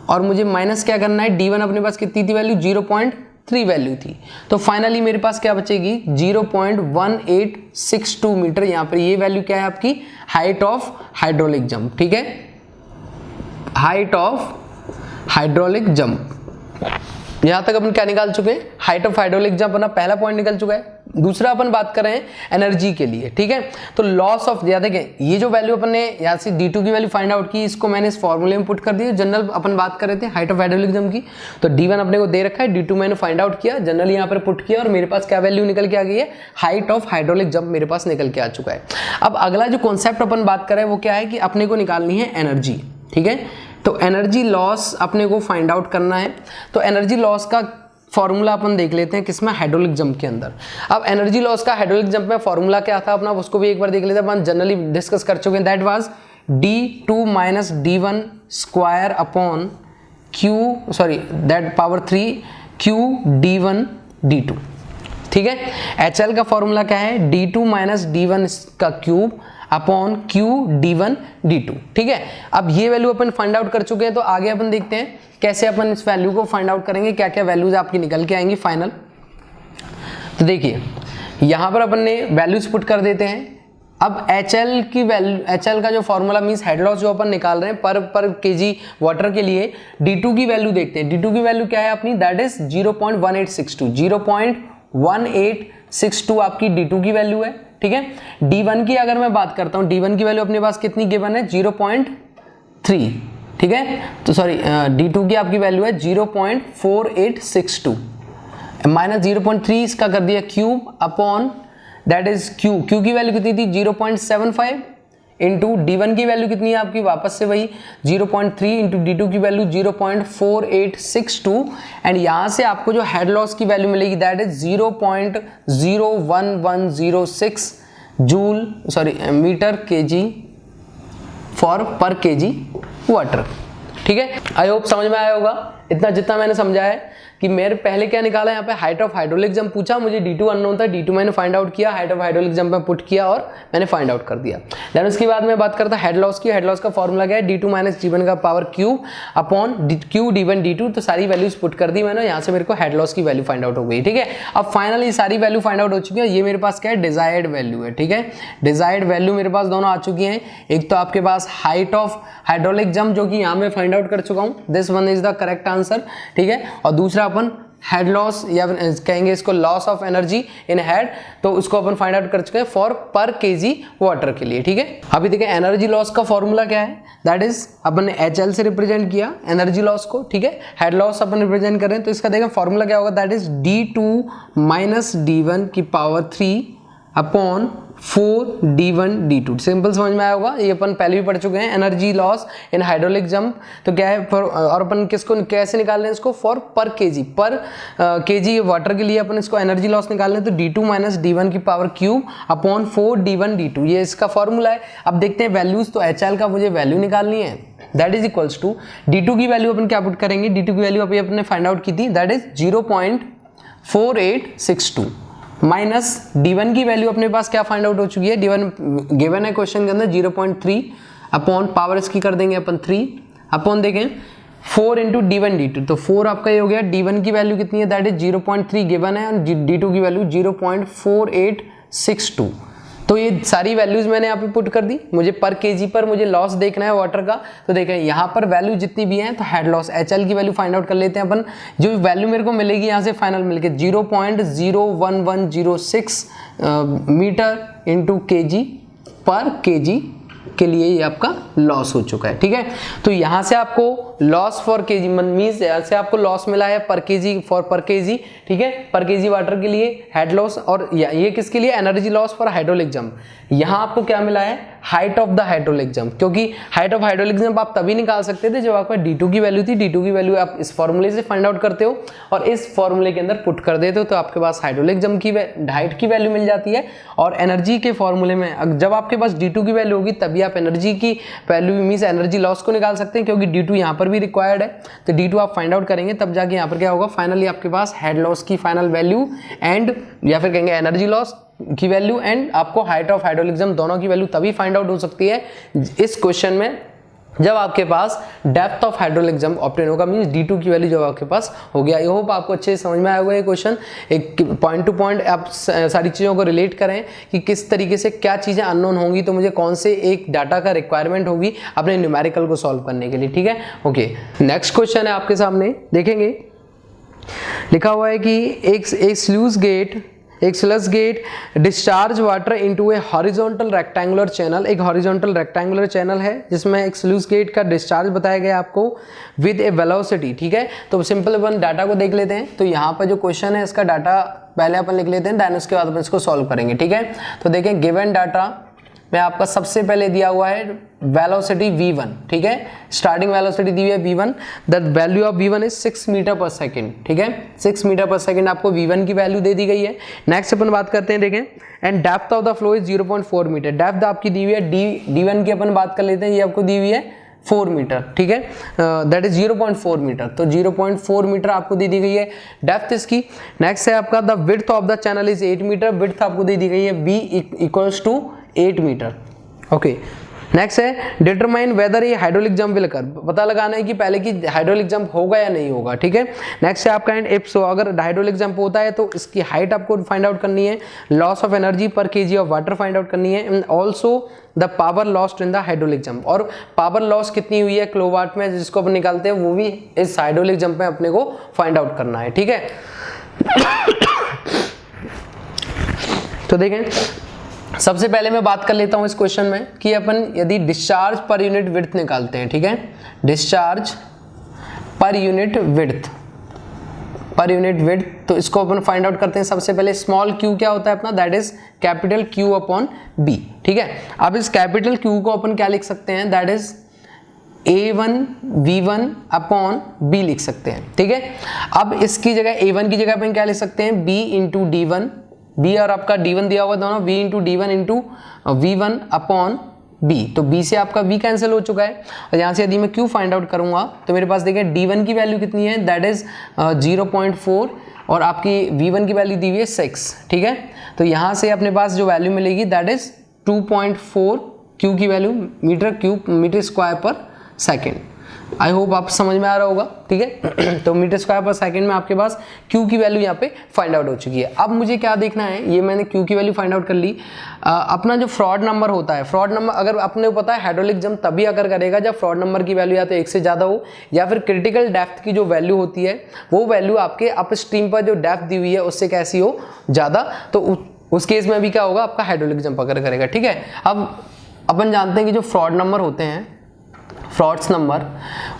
Speaker 1: और मुझे माइनस क्या करना है, D1 अपने पास कितनी थी वैल्यू, 0.3 वैल्यू थी। तो फाइनली मेरे पास क्या बचेगी, 0.1862 मीटर। यहाँ पर ये वैल्यू क्या है आपकी, हाइट ऑफ हाइड्रोलिक जंप। ठीक है, हाइट ऑफ हाइड्रोलिक जंप। यहां तक अपन क्या निकाल चुके हैं, हाइट ऑफ हाइड्रोलिक जंप अपना पहला पॉइंट निकल चुका है। दूसरा अपन बात कर रहे हैं एनर्जी के लिए। ठीक है, तो लॉस ऑफ, या देखें ये जो वैल्यू अपन ने यहाँ से D2 की वैल्यू फाइंड आउट की, इसको मैंने इस फॉर्मूले में पुट कर दी। जनरल अपन बात कर रहे थे हाइट ऑफ हाइड्रोलिक जंप की, तो D1 अपने को दे रखा है, D2 मैंने फाइंड आउट किया, जनरल यहाँ पर पुट किया और मेरे पास क्या वैल्यू निकल के आ गई है, हाइट ऑफ हाइड्रोलिक जंप मेरे पास निकल के आ चुका है। अब अगला जो कॉन्सेप्ट अपन बात कर रहे हैं वो क्या है कि अपने को निकालनी है एनर्जी। ठीक है, तो एनर्जी लॉस अपने को फाइंड आउट करना है। तो एनर्जी लॉस का फॉर्मूला अपन देख लेते हैं किसमें, हाइड्रोलिक जंप के अंदर। अब एनर्जी लॉस का हाइड्रोलिक जंप में फॉर्मूला क्या था अपना, उसको भी एक बार देख लेते हैं। अपन जनरली डिस्कस कर चुके हैं, that was D2 minus D1 square upon that power 3 Q D1 D2। ठीक है, HL का फॉर्मूला क्या है, D2 माइनस D1 का cube upon Q D1 D2। ठीक है, अब ये वैल्यू अपन फाइंड आउट कर चुके हैं, तो आगे अपन देखते हैं कैसे अपन इस वैल्यू को फाइंड आउट करेंगे, क्या क्या वैल्यूज आपकी निकल के आएंगी फाइनल। तो देखिए यहां पर अपन ने वैल्यूज पुट कर देते हैं। अब HL की वैल्यू, HL का जो फॉर्मूला मींस हेड लॉस जो अपन निकाल रहे हैं पर केजी वाटर के लिए, D2 की वैल्यू देखते हैं। D2 की वैल्यू क्या है अपनी, दैट इज 0.1862। 0.1862 आपकी D2 की वैल्यू है। ठीक है, D1 की अगर मैं बात करता हूं, D1 की वैल्यू अपने पास कितनी गिवन है, 0.3। ठीक है, तो सॉरी D2 की आपकी वैल्यू है 0.4862 माइनस 0.3 इसका कर दिया cube upon that is Q की वैल्यू कितनी थी, 0.75 इंटू D1 की वैल्यू कितनी है आपकी, वापस से वही 0.3 इंटू D2 की वैल्यू 0.4862 एंड यहां से आपको जो हेड लॉस की वैल्यू मिलेगी that is 0.01106 metre KG for per KG water. ठीक है, आई होप समझ में आया होगा इतना जितना मैंने समझा है कि मेरे पहले क्या निकाला, यहाँ पे हाइट ऑफ हाइड्रोलिक जंप पूछा, मुझे D2 अननोन था, D2 मैंने फाइंड आउट किया, हाइट ऑफ हाइड्रोलिक जंप में पुट किया और मैंने फाइंड आउट कर दिया। देन उसके बाद मैं बात करता हेड लॉस की। हेड लॉस का फॉर्मूला क्या है, D2 माइनस D1 का power cube upon Q D1 D2। तो सारी वैल्यूज पुट कर दी मैंने, यहाँ से मेरे को हेड लॉस की वैल्यू फाइंड आउट हो गई। ठीक है, अब फाइनली सारी वैल्यू फाइंड आउट हो चुकी है। ये मेरे पास क्या है, डिजायर्ड वैल्यू है। ठीक है, डिजायर्ड वैल्यू मेरे पास दोनों आ चुकी हैं। एक तो आपके पास हाइट ऑफ हाइड्रोलिक जंप जो कि यहाँ मैं फाइंड आउट कर चुका हूँ, this one is the correct answer. ठीक है, और दूसरा अपन हेड लॉस या कहेंगे इसको loss of energy in head, तो उसको अपन फाइंड आउट कर चुके हैं फॉर पर केजी वाटर के लिए। ठीक है, अभी देखिए एनर्जी लॉस का फॉर्मूला क्या है, दैट इज अपन ने HL से रिप्रेजेंट किया एनर्जी लॉस को। ठीक है, हेड लॉस अपन रिप्रेजेंट कर रहे हैं, तो इसका देखिए फॉर्मूला क्या होगा, that is D2 minus D1 की power 3 upon 4 D1 D2। Simple समझ में आया होगा, ये अपन पहले भी पढ़ चुके हैं। Energy loss in hydraulic jump तो क्या है, और अपन किसको कैसे निकाल रहे हैं इसको, फॉर पर केजी वाटर के लिए अपन इसको एनर्जी लॉस निकाल रहे हैं। तो D2 माइनस D1 की power cube upon 4 D1 D2, ये इसका फॉर्मूला है। अब देखते हैं वैल्यूज, तो HL का मुझे वैल्यू निकालनी है, that is equals to D2 की वैल्यू अपन क्या पुट करेंगे, D2 की वैल्यू अभी अपने फाइंड आउट की थी, दैट इज 0.4862 माइनस D1 की वैल्यू अपने पास क्या फाइंड आउट हो चुकी है, D1 गिवन है क्वेश्चन के अंदर 0.3 अपॉन पावर इसकी कर देंगे अपन 3 अपॉन देखें 4 इंटू D1 D2। तो 4 आपका ये हो गया, D1 की वैल्यू कितनी है, दैट इज 0.3 गिवन है और D2 की वैल्यू 0.4862 तो ये सारी वैल्यूज मैंने यहाँ पे पुट कर दी। मुझे पर केजी पर मुझे लॉस देखना है वाटर का, तो देखें यहाँ पर वैल्यू जितनी भी है तो हेड लॉस HL की वैल्यू फाइंड आउट कर लेते हैं अपन। जो वैल्यू मेरे को मिलेगी यहाँ से फाइनल मिलके 0.01106 मीटर इंटू केजी पर केजी के लिए ये आपका लॉस हो चुका है। ठीक है, तो यहाँ से आपको लॉस फॉर केजी मींस यहाँ से आपको लॉस मिला है पर केजी फॉर पर केजी। ठीक है, पर केजी वाटर के लिए हेड लॉस, और ये किसके लिए, energy loss for hydraulic jump. यहाँ आपको क्या मिला है, height of the hydraulic jump, क्योंकि हाइट ऑफ हाइड्रोलिक जंप आप तभी निकाल सकते थे जब आपका D2 की वैल्यू थी। D2 की वैल्यू आप इस फॉर्मूले से फाइंड आउट करते हो और इस फॉर्मूले के अंदर पुट कर देते हो, तो आपके पास हाइड्रोलिक जंप की हाइट की वैल्यू मिल जाती है। और एनर्जी के फॉर्मूले में जब आपके पास D2 की वैल्यू होगी तभी आप एनर्जी की वैल्यू मींस एनर्जी लॉस को निकाल सकते हैं, क्योंकि D2 यहाँ पर भी रिक्वायर्ड है। तो D2 आप फाइंड आउट करेंगे तब जाके यहाँ पर क्या होगा, फाइनली आपके पास हेड लॉस की फाइनल वैल्यू एंड या फिर कहेंगे एनर्जी लॉस की वैल्यू एंड आपको हाइट ऑफ हाइड्रोलिक जंप दोनों की वैल्यू तभी फाइंड आउट हो सकती है इस क्वेश्चन में जब आपके पास depth of hydraulic jump obtain होगा, मींस D2 की वैल्यू जब आपके पास हो गया। आई होप आपको अच्छे से समझ में आया होगा ये क्वेश्चन। एक पॉइंट टू पॉइंट आप सारी चीज़ों को रिलेट करें कि किस तरीके से क्या चीज़ें अननोन होंगी, तो मुझे कौन से एक डाटा का रिक्वायरमेंट होगी अपने न्यूमेरिकल को सॉल्व करने के लिए। ठीक है, ओके, नेक्स्ट क्वेश्चन है आपके सामने, देखेंगे लिखा हुआ है कि एक sluice gate discharge water into a horizontal rectangular channel. एक हॉरिजॉन्टल रेक्टेंगुलर चैनल है जिसमें एक स्लूज गेट का डिस्चार्ज बताया गया आपको विद ए वेलोसिटी। ठीक है, तो सिंपल अपन डाटा को देख लेते हैं। तो यहाँ पर जो क्वेश्चन है इसका डाटा पहले अपन लिख लेते हैं, देन उसके बाद अपन इसको सॉल्व करेंगे। ठीक है, तो देखें गिवन डाटा में आपका सबसे पहले दिया हुआ है वेलोसिटी v1। ठीक है, स्टार्टिंग वेलोसिटी दी हुई है v1, the value of v1 is 6 metre per second. ठीक है, 6 मीटर पर सेकेंड आपको v1 की वैल्यू दे दी गई है। नेक्स्ट अपन बात करते हैं, देखें and depth of the flow is 0.4 metre. Depth आपकी दी हुई है d1 की अपन बात कर लेते हैं, ये आपको दी हुई है 4 मीटर। ठीक है, दैट इज 0.4 मीटर, तो 0.4 मीटर आपको दे दी गई है डेप्थ इसकी। नेक्स्ट है आपका the width of the channel is 8 metre, width आपको दे दी गई है b equals to 8 metre. Okay, next है डिटरमाइन वेदर ये हाइड्रोलिक जंप विल कर, पता लगाना है कि पहले की हाइड्रोलिक जंप होगा या नहीं होगा। ठीक है, नेक्स्ट है आपका एंड इफ सो, अगर हाइड्रोलिक जंप होता है तो इसकी हाइट आपको फाइंड आउट करनी है, लॉस ऑफ एनर्जी पर KG of water find out करनी है, and also the power lost in the hydraulic jump, और पावर लॉस कितनी हुई है किलोवाट में जिसको अपन निकालते हैं वो भी इस हाइड्रोलिक जंप में अपने को फाइंड आउट करना है। ठीक है, तो देखें सबसे पहले मैं बात कर लेता हूं इस क्वेश्चन में कि अपन यदि डिस्चार्ज पर यूनिट विड्थ निकालते हैं। ठीक है, डिस्चार्ज पर यूनिट विड्थ, तो इसको अपन फाइंड आउट करते हैं। सबसे पहले स्मॉल q क्या होता है अपना, that is capital Q upon B। ठीक है, अब इस कैपिटल Q को अपन क्या लिख सकते हैं, that is A1 V1 upon B लिख सकते हैं। ठीक है, अब इसकी जगह A1 की जगह अपन क्या लिख सकते हैं, B इंटू D1, B और आपका D1 दिया हुआ दोनों, V into D1 into V1 upon B, तो B से आपका V कैंसिल हो चुका है। और यहाँ से यदि मैं Q फाइंड आउट करूंगा तो मेरे पास देखिए D1 की वैल्यू कितनी है, दैट इज 0.4 और आपकी V1 की वैल्यू दी हुई है 6। ठीक है, तो यहाँ से अपने पास जो वैल्यू मिलेगी दैट इज 2.4 Q की value metre square per second. I hope आप समझ में आ रहा होगा। ठीक है, तो मीटर स्क्वायर पर सेकंड में आपके पास Q की वैल्यू यहाँ पे फाइंड आउट हो चुकी है। अब मुझे क्या देखना है, ये मैंने Q की वैल्यू फाइंड आउट कर ली। अपना जो फ्रॉड नंबर होता है, फ्रॉड नंबर अगर अपने को पता है हाइड्रोलिक जंप तभी अगर करेगा जब फ्रॉड नंबर की वैल्यू या तो 1 से ज़्यादा हो या फिर क्रिटिकल डेप्थ की जो वैल्यू होती है वो वैल्यू आपके अप स्ट्रीम पर जो डेप्थ दी हुई है उससे कैसी हो, ज़्यादा, तो उस केस में भी क्या होगा, आपका हाइड्रोलिक जंप अगर करेगा। ठीक है, अब अपन जानते हैं कि जो फ्रॉड नंबर होते हैं, फ्रॉड्स नंबर,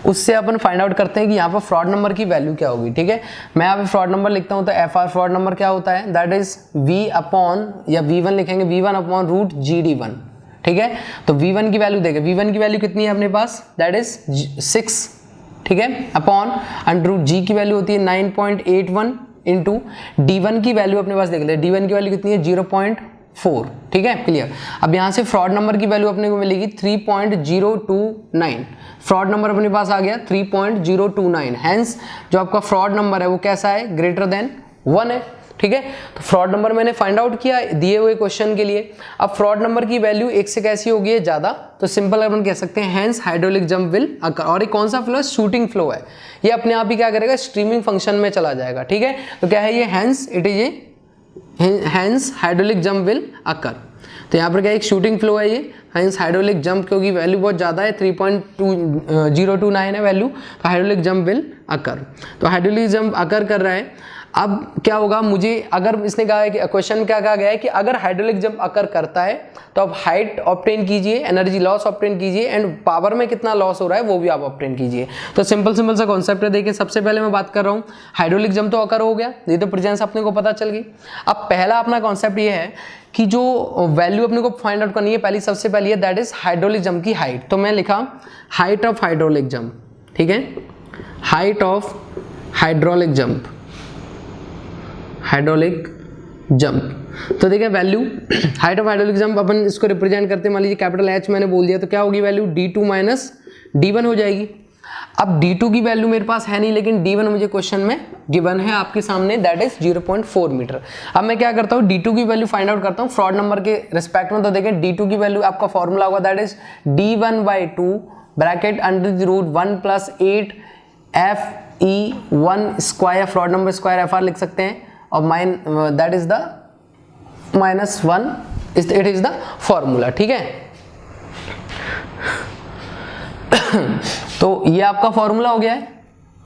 Speaker 1: उससे अपन फाइंड आउट करते हैं कि यहाँ पर फ्रॉड नंबर की वैल्यू क्या होगी। ठीक है, मैं यहाँ पे फ्रॉड नंबर लिखता हूँ तो FR फ्रॉड नंबर क्या होता है, दैट इज V अपॉन या V1 लिखेंगे, V1 अपॉन रूट GD1। ठीक है, तो V1 की वैल्यू देखें, V1 की वैल्यू कितनी है अपने पास, दैट इज 6। ठीक है, अपॉन अंडर रूट G की वैल्यू होती है 9.81 इंटू D1 की वैल्यू अपने पास देख ले, D1 की वैल्यू कितनी है 0.4। ठीक है, क्लियर। अब यहाँ से फ्रॉड नंबर की वैल्यू अपने को मिलेगी 3.029। फ्रॉड नंबर अपने पास आ गया 3.029, हेंस जो आपका फ्रॉड नंबर है वो कैसा है, ग्रेटर देन 1 है। ठीक है, तो फ्रॉड नंबर मैंने फाइंड आउट किया दिए हुए क्वेश्चन के लिए। अब फ्रॉड नंबर की वैल्यू 1 से कैसी होगी है ज़्यादा, तो सिंपल अपन कह सकते हैं हेंस हाइड्रोलिक जंप विल अकर। और ये कौन सा फ्लो है, शूटिंग फ्लो है, ये अपने आप ही क्या करेगा, स्ट्रीमिंग फंक्शन में चला जाएगा। ठीक है, तो क्या है ये, hence it is a hence hydraulic jump will occur. तो यहाँ पर क्या एक शूटिंग फ्लो है ये, हैंस हाइड्रोलिक जंप, क्योंकि वैल्यू बहुत ज़्यादा है 3.029 है वैल्यू, तो हाइड्रोलिक जंप विल अकर। तो हाइड्रोलिक जंप अकर कर रहा है। अब क्या होगा, मुझे अगर इसने कहा है कि क्वेश्चन क्या कहा गया है कि अगर हाइड्रोलिक जंप अकर करता है तो आप हाइट ऑब्टेन कीजिए, एनर्जी लॉस ऑब्टेन कीजिए, एंड पावर में कितना लॉस हो रहा है वो भी आप ऑब्टेन कीजिए। तो सिंपल सा कॉन्सेप्ट है। देखिए सबसे पहले मैं बात कर रहा हूँ हाइड्रोलिक जंप तो अकर हो गया, ये तो प्रेजेंस अपने को पता चल गई। अब पहला अपना कॉन्सेप्ट ये है कि जो वैल्यू अपने को फाइंड आउट करनी है पहली, सबसे पहली है दैट इज हाइड्रोलिक जंप की हाइट। तो मैं लिखा हाइट ऑफ हाइड्रोलिक जंप, ठीक है, height of hydraulic jump, hydraulic jump. तो देखिए value height of hydraulic jump अपन इसको रिप्रेजेंट करते हैं, मान लीजिए कैपिटल H मैंने बोल दिया, तो क्या होगी वैल्यू d2 माइनस d1 हो जाएगी। अब d2 की वैल्यू मेरे पास है नहीं, लेकिन d1 मुझे क्वेश्चन में गिवन है आपके सामने, दैट इज 0.4 मीटर। अब मैं क्या करता हूँ, d2 की वैल्यू फाइंड आउट करता हूँ फ्रॉड नंबर के रिस्पेक्ट में। तो देखें d2 की वैल्यू आपका फॉर्मूला होगा that is d1/2 bracket under the root 1 + 8 fe1 square, Froude number square fr लिख सकते हैं, और that is the -1 it is the formula, ठीक है। तो ये आपका फॉर्मूला हो गया है,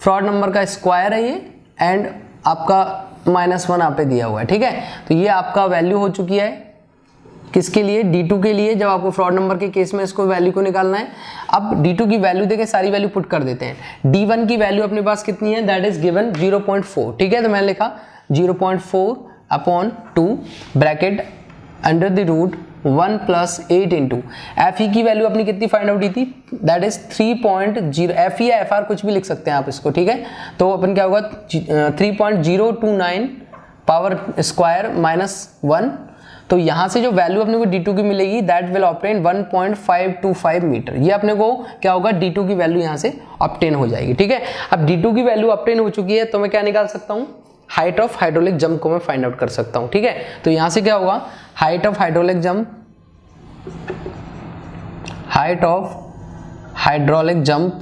Speaker 1: फ्रॉड नंबर का स्क्वायर है ये, एंड आपका -1 आप पे दिया हुआ है, ठीक है। तो ये आपका वैल्यू हो चुकी है किसके लिए, d2 के लिए, जब आपको फ्रॉड नंबर के केस में इसको वैल्यू को निकालना है। अब d2 की वैल्यू देके सारी वैल्यू पुट कर देते हैं। d1 की वैल्यू अपने पास कितनी है, दैट इज गिवन 0.4, ठीक है। तो मैंने लिखा 0.4/2 bracket under the root 1 + 8 into fe की वैल्यू अपनी कितनी फाइंड आउट की थी, दैट इज 3.0, fe या fr कुछ भी लिख सकते हैं आप इसको, ठीक है। तो अपन क्या होगा 3.029 पावर स्क्वायर -1। तो यहाँ से जो वैल्यू अपने को d2 की मिलेगी दैट विल ऑब्टेन 1.525 मीटर। ये अपने को क्या होगा, d2 की वैल्यू यहाँ से ऑब्टेन हो जाएगी, ठीक है। अब d2 की वैल्यू ऑब्टेन हो चुकी है, तो मैं क्या निकाल सकता हूँ, हाइट ऑफ हाइड्रोलिक जंप को मैं फाइंड आउट कर सकता हूँ, ठीक है। तो यहाँ से क्या होगा, height of hydraulic jump, height of hydraulic jump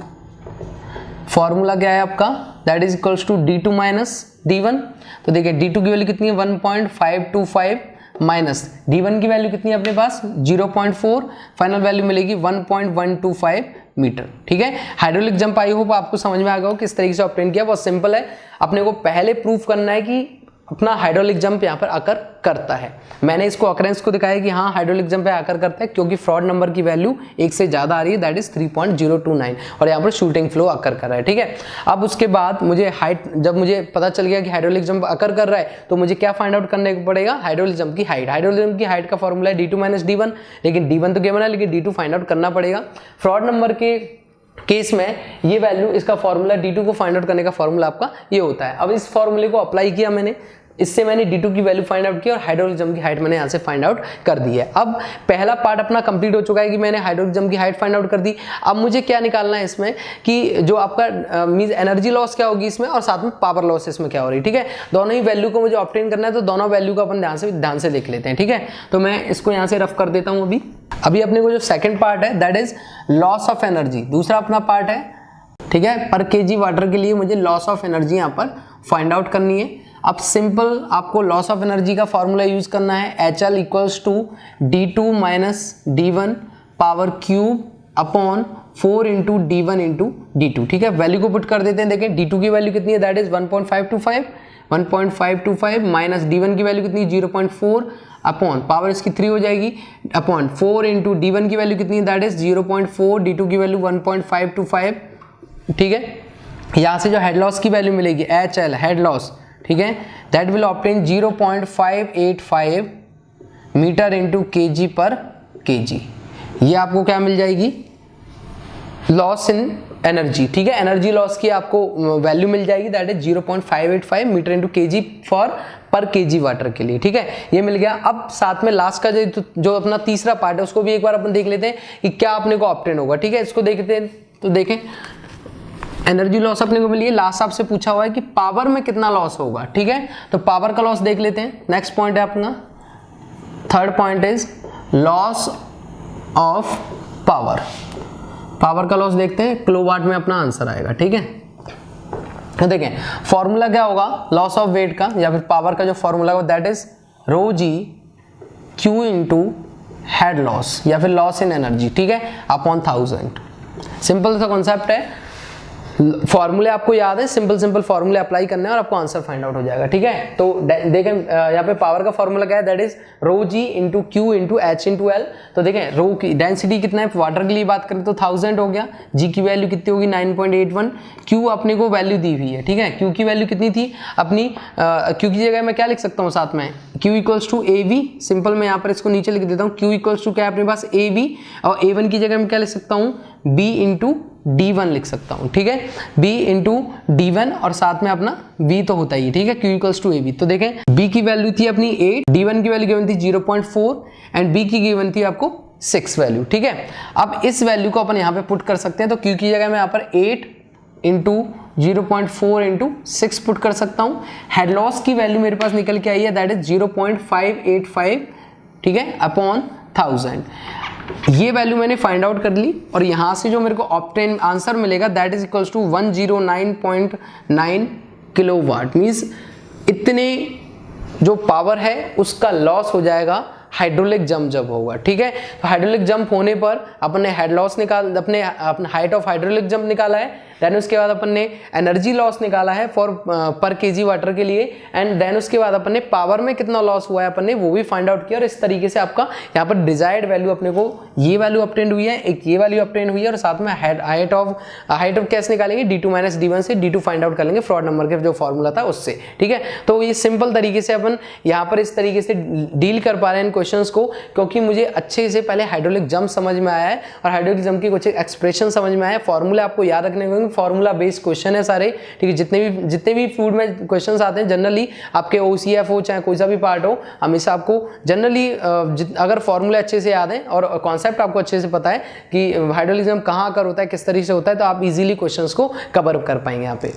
Speaker 1: formula क्या है आपका, that is equals to d2 minus d1। तो देखिए d2 की वैल्यू कितनी है 1.525 माइनस d1 की वैल्यू कितनी है अपने पास 0.4, फाइनल वैल्यू मिलेगी 1.125 मीटर, ठीक है। हाइड्रोलिक जंप आई होप आपको समझ में आ गया हो किस तरीके से ऑब्टेन किया, बहुत सिंपल है। अपने को पहले प्रूफ करना है कि अपना हाइड्रोलिक जंप यहाँ पर अकर करता है। मैंने इसको अकरेंस को दिखाया कि हाँ हाइड्रोलिक जंप पे अकर करता है, क्योंकि फ्रॉड नंबर की वैल्यू 1 से ज़्यादा आ रही है, दैट इज 3.029, और यहाँ पर शूटिंग फ्लो अकर कर रहा है, ठीक है। अब उसके बाद मुझे जब मुझे पता चल गया कि हाइड्रोलिक जंप अकर कर रहा है, तो मुझे क्या फाइंड आउट करने को पड़ेगा, हाइड्रोलिक जंप की हाइट। हाइड्रोलिक जंप की हाइट का फॉर्मूला है d2 माइनस d1, लेकिन d1 तो गिवन है, लेकिन d2 फाइंड आउट करना पड़ेगा। फ्रॉड नंबर के केस में ये वैल्यू, इसका फॉर्मूला d2 को फाइंड आउट करने का फॉर्मूला आपका ये होता है। अब इस फॉर्मूले को अप्लाई किया मैंने, इससे मैंने d2 की वैल्यू फाइंड आउट की और हाइड्रोलिक जंप की हाइट मैंने यहाँ से फाइंड आउट कर दी है। अब पहला पार्ट अपना कंप्लीट हो चुका है कि मैंने हाइड्रोलिक जंप की हाइट फाइंड आउट कर दी। अब मुझे क्या निकालना है इसमें कि जो आपका मींस एनर्जी लॉस क्या होगी इसमें, और साथ में पावर लॉस इसमें क्या हो रही है, ठीक है। दोनों ही वैल्यू को मुझे ऑब्टेन करना है, तो दोनों वैल्यू को अपन ध्यान से देख लेते हैं, ठीक है। तो मैं इसको यहाँ से रफ कर देता हूँ। अभी अपने को जो सेकेंड पार्ट है that is loss of energy, दूसरा अपना पार्ट है, ठीक है। पर kg वाटर के लिए मुझे लॉस ऑफ एनर्जी यहाँ पर फाइंड आउट करनी है। अब सिंपल आपको लॉस ऑफ एनर्जी का फॉर्मूला यूज करना है, HL equals to d2 minus d1 power cube upon 4 into d1 into d2, ठीक है। वैल्यू को पुट कर देते हैं। देखें d2 की वैल्यू कितनी है, दैट इज 1.525 माइनस d1 की वैल्यू कितनी 0.4 अपॉन पावर इसकी 3 हो जाएगी, अपॉन 4 इंटू d1 की वैल्यू कितनी है, दैट इज 0.4, d2 की वैल्यू 1.525, ठीक है। यहाँ से जो हेड लॉस की वैल्यू मिलेगी HL हेड लॉस, ठीक है, that will obtain 0.585 metre into kg per kg। ये आपको क्या मिल जाएगी, लॉस इन एनर्जी, ठीक है। एनर्जी लॉस की आपको वैल्यू मिल जाएगी, that is 0.585 metre into kg per kg water के लिए, ठीक है। ये मिल गया। अब साथ में लास्ट का जो अपना तीसरा पार्ट है उसको भी एक बार अपन देख लेते हैं कि क्या अपने को ऑब्टेन होगा, ठीक है। इसको देखते हैं। तो देखें एनर्जी लॉस अपने को मिली है, लास्ट आपसे पूछा हुआ है कि पावर में कितना लॉस होगा, ठीक है। तो पावर का लॉस देख लेते हैं। नेक्स्ट पॉइंट है अपना, third point is loss of power. Power का लॉस देखते हैं, किलोवाट में अपना आंसर आएगा, ठीक है। तो देखें फॉर्मूला क्या होगा लॉस ऑफ वेट का या फिर पावर का, जो फॉर्मूला होगा that is rho g Q into head loss या फिर लॉस इन एनर्जी, ठीक है, अपॉन 1000। सिंपल सा कॉन्सेप्ट है, फॉर्मूले आपको याद है, सिंपल फॉर्मूले अप्लाई करने हैं और आपको आंसर फाइंड आउट हो जाएगा, ठीक है। तो देखें यहाँ पे पावर का फॉर्मूला क्या है, that is rho g into Q into H into L. तो देखें रो की डेंसिटी कितना है, वाटर के लिए बात करें तो 1000 हो गया, जी की वैल्यू कितनी होगी 9.81, क्यू अपने को वैल्यू दी हुई है, ठीक है। क्यू की वैल्यू कितनी थी अपनी, क्यू की जगह मैं क्या लिख सकता हूँ साथ में, Q equals to A V, simple मैं यहाँ पर इसको नीचे लिख देता हूँ, क्यू इक्वल्स टू क्या है अपने पास ए वी, और ए वन की जगह मैं क्या लिख सकता हूँ, बी इंटू D1 लिख सकता हूँ, ठीक है, B इंटू D1 और साथ में अपना V तो होता ही है, ठीक है, Q इक्वल्स टू AB। तो देखें B की वैल्यू थी अपनी 8, D1 की वैल्यू गिवन थी 0.4 एंड B की गिवन थी आपको 6 वैल्यू, ठीक है। अब इस वैल्यू को अपन यहाँ पे पुट कर सकते हैं, तो Q की जगह मैं यहाँ पर 8 इंटू 0.4 इंटू 6 पुट कर सकता हूँ। हेड लॉस की वैल्यू मेरे पास निकल के आई है, दैट इज 0.585, ठीक है, अपॉन 1000। ये वैल्यू मैंने फाइंड आउट कर ली और यहां से जो मेरे को ऑब्टेन आंसर मिलेगा that is equals to 109.9 kilowatt, means इतने जो पावर है उसका लॉस हो जाएगा हाइड्रोलिक जंप जब होगा, ठीक है। तो हाइड्रोलिक जंप होने पर अपन ने हेड लॉस निकाल, अपने हाइट ऑफ हाइड्रोलिक जंप निकाला है, देन उसके बाद अपन ने एनर्जी लॉस निकाला है फॉर पर केजी वाटर के लिए, एंड देन उसके बाद अपन ने पावर में कितना लॉस हुआ है अपन ने वो भी फाइंड आउट किया, और इस तरीके से आपका यहाँ पर डिजायर्ड वैल्यू अपने को ये वैल्यू ऑब्टेन हुई है, एक ये वैल्यू ऑब्टेन हुई है, और साथ में हाइट ऑफ कैसे निकालेंगे, D2 माइनस D1 से D2 फाइंड आउट कर लेंगे फ्रॉड नंबर के जो फॉर्मूला था उससे, ठीक है। तो ये सिंपल तरीके से अपन यहाँ पर इस तरीके से डील कर पा रहे हैं इन क्वेश्चंस को, क्योंकि मुझे अच्छे से पहले हाइड्रोलिक जंप समझ में आया है और हाइड्रोलिक जंप की कुछ एक्सप्रेशन समझ में आया है, फॉर्मूला आपको याद रखने होंगे, फॉर्मूला बेस्ड क्वेश्चन है सारे, ठीक है। जितने भी फूड में क्वेश्चंस आते हैं जनरली आपके OCF हो चाहे कोई सा भी पार्ट हो, हमेशा आपको जनरली अगर फॉर्मूले अच्छे से याद है और कॉन्सेप्ट आपको अच्छे से पता है कि हाइड्रोलिक जंप कहाँ कर होता है, किस तरीके से होता है, तो आप इजीली क्वेश्चंस को कवर कर पाएंगे यहाँ पे।